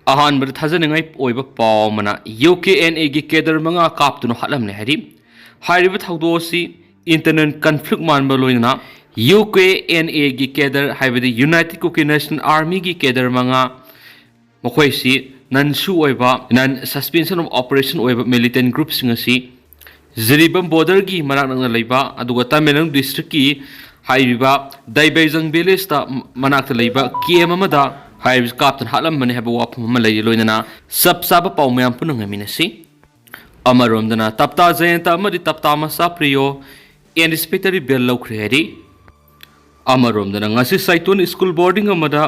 अहानबद थाजनिंगाई ओइबा पाव मना UKNA गी केदर मंगा कापतुनो हलमने हरि हारिबा थौदोसी इंटरनेट कन्फ्लिक्ट मानबा लोइना UKNA गी केदर हाइबदि यूनाइटेड कुकी नेशनल आर्मी गी केदर मंगा मखोइसी ननसु ओइबा नन सस्पेंशन ऑफ ऑपरेशन ओइबा मिलिटेंट ग्रुप सिंगसी जिरिबम बॉर्डर की मनाकनंगना लैबा अदुगा तमिलनाडु डिस्ट्रिक्ट की हाइबा दाइबेजंग विलेज ता मनाकता लैबा केम अमदा हाइब्स काप्तन हालम मने हैबा वाफम अमा लै लोइनना सब साब पाउ मयाम पुनंगमिनसी अमरोमदना तप्ता जयंता अमदि तप्ता मचा प्रियो एंटिसिपेटरी बेल लौख्रे हरि अमरोमदना ngasi साइतोन स्कूल बोर्डिंग अमदा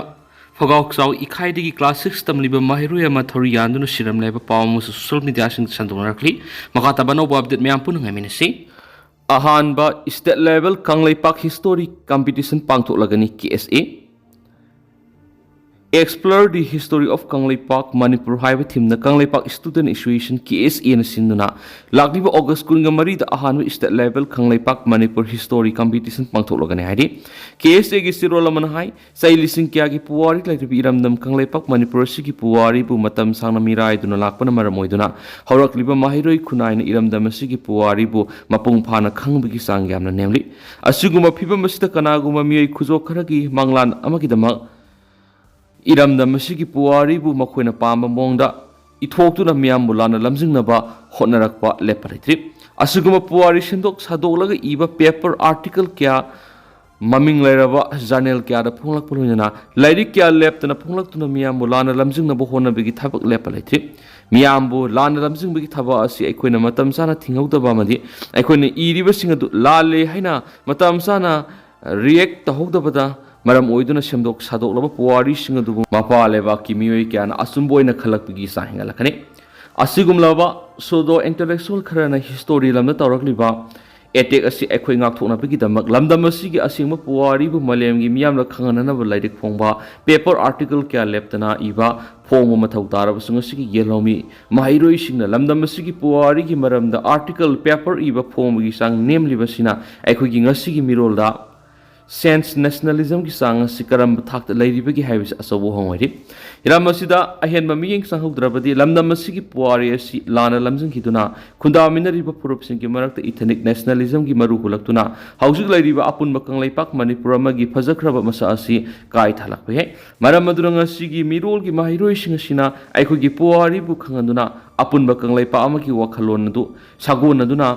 फगाउक्साउ इखाइदगी क्लास 6 तमलिबा माहिरुय अमा थोरि यानदुन सिरम लेबा पाउ मुसु सोशल मीडिया सिंग संदोनरखली मखाता बनोबा अपडेट मयाम पुनंगमिनसी अहानबा state level Kangleipak history competition पांगथोलगनी KSA Explore the history of Kangleipak, Manipur Highway Team, the Kangleipak Student Association KSA na Sinduna. Lakliba August Kungamari, the Ahanwa State Level Kangleipak Manipur History Competition Pangtologani Hadi. KSA Gisiro Lamanhai, Sai Lising Kiagi Puari, like the Biramdam Kangleipak Manipur Siki Puari, Bumatam Sana Mirai, Dunalakana Maramoiduna, Horakliba Mahiroi Kunai, Iramdam Siki Puari, Bu Mapung Pana Kangbiki Sangyam, namely. Asuguma Pipa Mr. Kanaguma Miyoi Kuzo Karagi, Manglan Amakidama. इरमदा मसिगी पुवारीबु मखोइना पामा मोंगदा इथोक्तुना मियाम बुलाना लमजिंगनबा होनरकपा लेपरित्रि असुगुम पुवारी सिंदोक सादोलगा इबा paper article क्या ममिंग लेरबा journal क्या दा फोंगलक पुलुना lyric क्या लेपतना फोंगलक्तुना मियाम बुलाना लमजिंगनबा होनबगी थाबक लेपरित्रि मियाम बु लाना लमजिंगबगी थाबा असि अखोइना मतम साना थिंगौदबा मदि अखोइना इरिबा सिंगदु लाले हाइना मतम साना रिएक्ट तहौदबदा मरम ओइदुना सेमदोक सादोकलबा पुवारी सिंगदुबु Mopa लेबाकी मियोइ क्याना असुंबोइना खलकपगी साहिंगलखने असिगुमलबा सोदो intellectual Kharna history lambda तौरकलिबा attack असि अखोइ ngakthonaपगी दमक लमदम असिगी असिंगबा पुवारीबु मलेमगी मियामला खंगननबा लाइरिक फोंबा पेपर आर्टिकल क्या लेपतना इबा फोंबो मथौ तारबसुंग असिगी येलोमी माहिरोइ सिंगना लमदम असिगी पुवारीगी मरमदा आर्टिकल पेपर इबा फोंबगी सांग नेमलिबसिना अखोइगी ngasiगी मिरोलदा सेंस नेशनलिज्म की सांग सिकरम थाक लैरिबगी हाइबिस असबो होंगरि इरामसिदा अहेन ममियंग संगद्रबदी लमदमसिगी पुवारी असि लाना लमजंगिदुना खुंदामिनरिबा पुरुपसिंग की मरक्ता इथनिक नेशनलिज्म की मरु हुलक्तुना हौजिक लैरिबा अपुन बकंगलैपाक मणिपुर अमगी फजखरबा मसा असि काय थालकबे हे मरम मदुरंगसिगी मिरोल की माहिरोइसिंग असिना अखोगी पुवारीबु खंगंदुना अपुन बकंगलैपा अमगी वखलोनदु सागोनदुना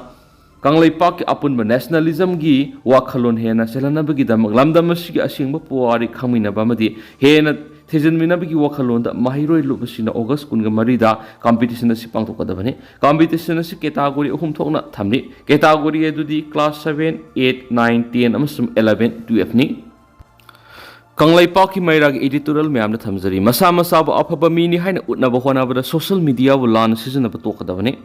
कांगलेपाक अपुनब नेशनलिज्म की वाखलोन हेना सेलनबगी दमक लमदमसिगी असिंगबा पुवारी खमिनबमदी हेना थेजनमिनबगी वाखलोन माहिरोइ लुबसिना ऑगस्ट 23 दा कंपटीशन असि पांगथोकदबने कंपटीशन असि कैटेगरी अहुम थोकना थमनि कैटेगरी एदुदी क्लास 7 8 9 10 अमसुम 11 12 नि कांगलेपाक की मैराग एडिटोरियल मैम थमजरी मसा मसाब अफब मीनी हाइन उटनब होनाबदा सोशल मीडिया वो लान सिजनब तोकदबने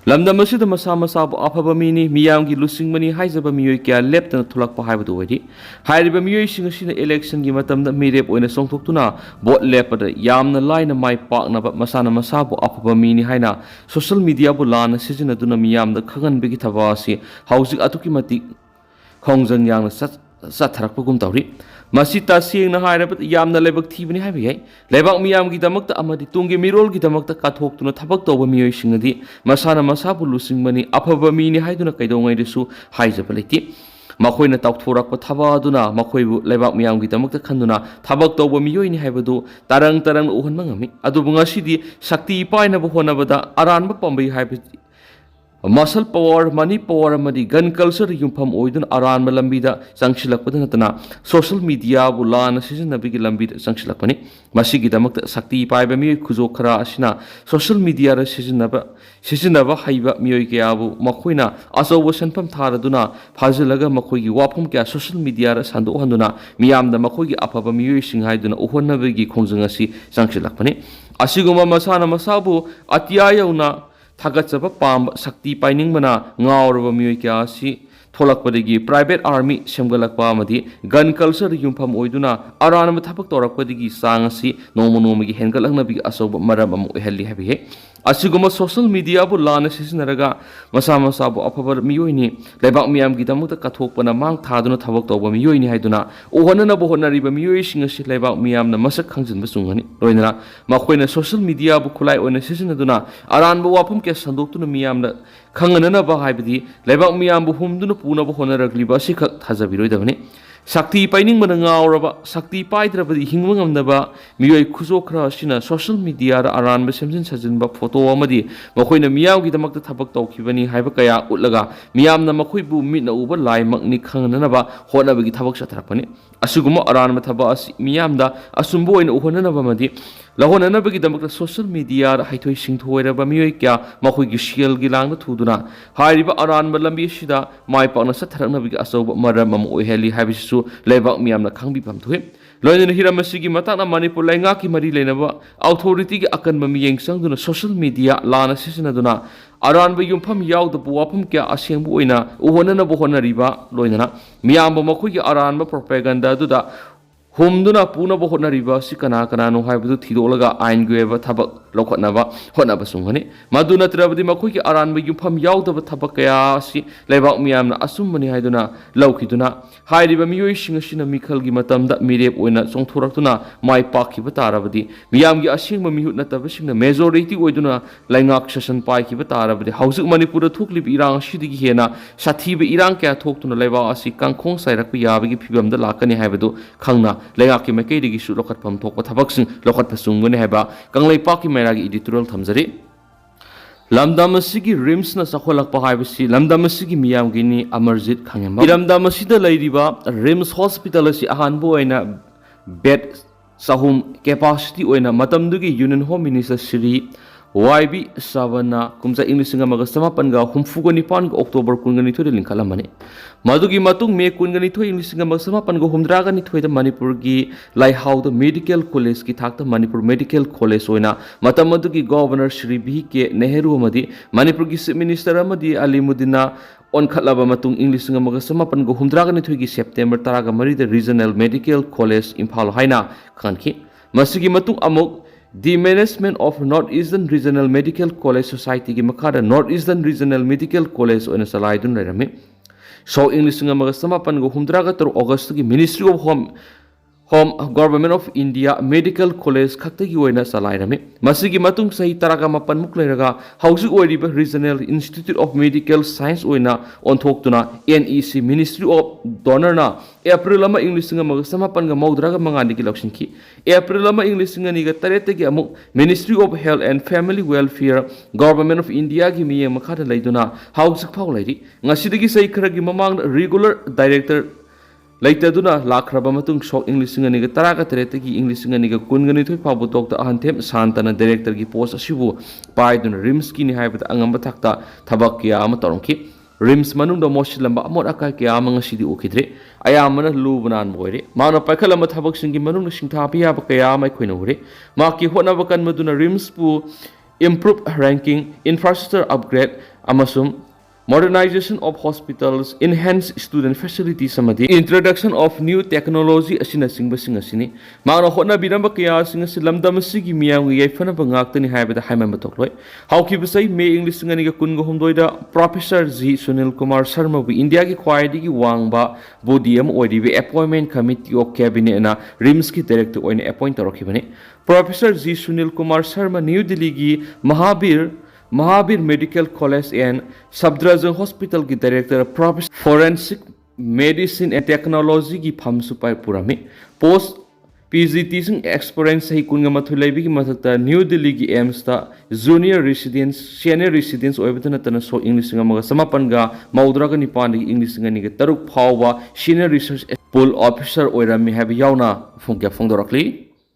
लमदम असिद मसा मसाब अफब मीनी मियामगी लुसिंगमनी हाइजब मियोइ क्या लेप्तना थुलकपा हाइबदु वैदि हाइरिब मियोइ सिंगसिना इलेक्शन की मतमदा मिरेप ओइना सोंगथोक्तुना वोट लेपदा यामना लाइना माइ पाकनब मसाना मसाबु अफब मीनी हाइना सोशल मीडिया बु लाना सिजनदुना मियामदा खगनबगी थबासी हौजिक अतुकी मति खोंजंग यांगना सथरकपगुम तौरि मसी तसेंगना हाइरबद यामना लेबक थीबनि हाइबि याइ लेबाक मियामगी दमकता अमदि तुंगी मिरोलगी दमकता काथोक्तुना थबक तौब मियोइ सिंगदि मसाना मसाबु लुसिंगमनि अफब मीनी हाइदुना कैदोंगैदसु हाइजब लेति मखोइना ताउथोरकप थबादुना मखोइबु लेबाक मियामगी दमकता खंदुना थबक तौब मियोइनि हाइबदु तरंग तरंग उहनबा ngami अदुबु ngasidi शक्ति पाइनब होनबदा अरानब पम्बै हाइबि मसल पावर मनी पावर मदी gun culture युफम ओइदुन Aran लंबीदा संगसिलकपद नतना social media बुलान सिजनबगी लंबीदा संगसिलकपनि मसिगिदमक शक्ति पाइबा मियोइ खुजो खरा असिना सोशल मीडिया रा सिजनब हाइबा मियोइ क्याबु मखोइना अचौब सनफम थारदुना फाजलगा मखोइगी वाफम क्या सोशल मीडिया रा संदोहनुना मियामदा मखोइगी अफब मियोइ सिंग हाइदुना उहनबगी खोंजंग असि संगसिलकपनि असिगुमा मसाना मसाबु अतिया यौना थागचब पाम शक्ति पाइनिंग मना ngauraba mioi kya si थोलकपदगी प्राइवेट आर्मी सेमगलकपा अमदी गन कल्चर युमफम ओइदुना अरानब थबक तौरकपदगी चांग असि नोंम नोंमगी हेनगलकनबी असौब मरम अम ओइहल्ली हाबिहे असिगुम सोशल मीडिया बु लाना सिसिनरगा मसा मसा बु अफबर मियोइनी लेबाक मियाम की दमुत कथोकपना मांग थादुना थबक तौब मियोइनी हाइदुना ओहनना बु होनरिबा मियोइ सिंग असि लेबाक मियामना मसक खंजन बसुंगनी लोइना मखोइना सोशल मीडिया बु खुलाई ओइना सिसिनदुना अरानब वाफम के संदोक्तुना मियामना खंगनना बा हाइबदी लेबाक मियाम बु हुमदुना पुनब होनरगलिबा सिखक थाजबिरोइदबनी शक्ति पाइनिंग मनंगावरबा शक्ति पाइद्रबदी हिंगम ngamdaba मियोइ खुजो खरा असिना सोशल मीडिया अरानब सेमजिन सजिनबा फोटो अमदी मखोइना मियामगी दमकता थबक तौखिबनी हाइबा कया उतलगा मियामना मखोइबु मिटना उबा लाइमकनी खंगननबा होनबगी थबक सथरपनी असुगुम अरानब थबा असि मियामदा असुंबो ओइन उहननबा मदी लहोननबगी दमकता सोशल मीडिया हाइथोइ सिंथोइरबा मियोइ क्या मखोइगी शियलगी लांगना थुदुना हाइरिबा अरानब लंबी सिदा माइपाकना सथरनबगी असौब मरम अम ओइहेली हाइबिसु लेबाक मियामना खंबिफम थुइ लोइना हिरमसिगी मताना मणिपुर लैंगा की मरी लेनबा अथॉरिटी की अकनब मियेंग संगदुना सोशल मीडिया लाना सिसिनदुना अरानब युमफम यावदबु वाफम क्या असेंबु ओइना उहोननबु होनरिबा लोइना मियाम मखोइगी अरानब प्रोपेगेंडा दुदा होमदुना पुनब होनरिबा सि कना कनानो हाइबदु थिदोलगा आइन गेबा थबक लखनबा होनबा सुंगनी मदु नत्रबदि मखोइगी अरानब युमफम यावदब थबक कया सि लेबाक मियामना असुमबनि हाइदुना लौखिदुना हाइरिबा मियोइ सिंगसिना मिखलगी मतमदा मिरेप ओइना चोंथोरक्तुना माइ पाखिबा तारबदि मियामगी असिंगबा मिहुत नतबसिंगना मेजॉरिटी ओइदुना लाइंगाक सेशन पाइखिबा तारबदि हौजिक मणिपुर थोकलिब इरांग सिदिगी हेना साथीबा इरांग क्या थोक्तुना लेबा असि कांखोंग साइरकपा याबगी फिबमदा लाकनि हाइबदु खंगना लेंगाकी मैकैदगी लौखटफम थोकपा थबकसिंग लौखटपा सुंगनी हाइबा कंगलैपाकी मैरागी एडिटोरियल थमजरी लमदम असिगी रिम्सना सखोलकपा हाइबसि लमदम असिगी मियामगिनी अमरजीत खंगेमा लमदम असिदा लैरिबा रिम्स हॉस्पिटल असि अहानबो ओइना बेड सहुम कैपेसिटी ओइना मतमदुगी यूनियन होम मिनिस्टर श्री वाईबी सावना कुमजा इंग्लिशिंग अमगा समापनगा हुमफुगनिपान अक्टोबर कुनगनिथोइ लिंखलमने मदुगी मतुंग मे कुनगनिथोइ इंग्लिशिंग अमगा समापनगा हुमद्रागनिथोइ मणिपुर की लाइहाउद मेडिकल कॉलेज की थाकता मणिपुर मेडिकल कॉलेज ओइना मतम मदुगी गवर्नर श्री बी के नेहरू अमदी मणिपुर की चीफ मिनिस्टर अमदी अलीमुद्दीना ओनखलबा मतुंग इंग्लिशिंग अमगा समापनगा हुमद्रागनिथोइ की September 13 regional medical college Imphal हाइना खनखि मसिगी मतुंग अमुक The management of North Eastern Regional Medical College Society की मखादा North Eastern Regional Medical College ओइना सलाइदुन लेरमे सो इंग्लिश अमगा समापन गो 13 अगस्त की ministry of home government of India medical college खक्तगी ओइना सलाइरमे मसिगी मतुंग सही तरागा मपन मुक लेरगा हाउसिंग ओइरिबा regional institute of medical science ओइना ओनथोक्तुना एनईसी मिनिस्ट्री ऑफ डोनरना एप्रिल अमा इंग्लिश अमगा समापन ग मौद्रागा मंगानी की लक्ष्यंकी एप्रिल अमा इंग्लिश अनिगा तरेतगी अमुक ministry of health and family welfare government of India की मिये मखादा लैदुना हाउसिंग फाउ लैरि ngasiदगी सही खरगी ममांग रेगुलर डायरेक्टर लेतदुना लाखरबा मतुंग सो इंग्लिश अनिगा तरागा तरेतगी इंग्लिश अनिगा कुनगनिथोइ फाबु तोक्ता अहंथेम शांतना डायरेक्टर की पोस्ट असिबु पाइदुना रिम्स की निहाइबता अंगंबा थाकता थबक किया अमा तोरंखि रिम्स मनुंग मोशिलंबा अमोट अकाय किया मंगसिदि उखिद्रे अयामना लुबनान बोइरे माना पाइखलंबा थबकसिंगी मनुंग सिंथापि याबा कया मै खोइनौरे माकी होनबा कनमदुना रिम्स पु इम्प्रूव रैंकिंग इंफ्रास्ट्रक्चर अपग्रेड अमसुम modernization of hospitals, enhance student facilities samadi introduction of new technology asina singba singa sini mangna hotna biramba kya singa silamdam sigi miyang yaifana bangaktani haibada haimam tokloi hauki bisai me english singa ni ga kungo homdoida professor G Sunil Kumar Sharma bu india ki khwaidi ki wangba bodiam oidibe appointment committee of cabinet na rims ki director oina appoint torokibani professor G Sunil Kumar Sharma New Delhi ki Mahavir medical college and Safdarjung hospital की director professor forensic medicine and technology की फम सुपाई पुरामी post PGT सिंग experience सही कुंगा मथुलैबी की मथकता new Delhi की एम्स ता जूनियर रेसिडेंस सीनियर रेसिडेंस ओइबतन तना सो इंग्लिश मगा समापनगा मौद्रागा निपान की इंग्लिश ngani तरुक फावबा सीनियर रिसर्च पुल ऑफिसर ओइरामी हैब यावना फुंग्या फुंगदोरकली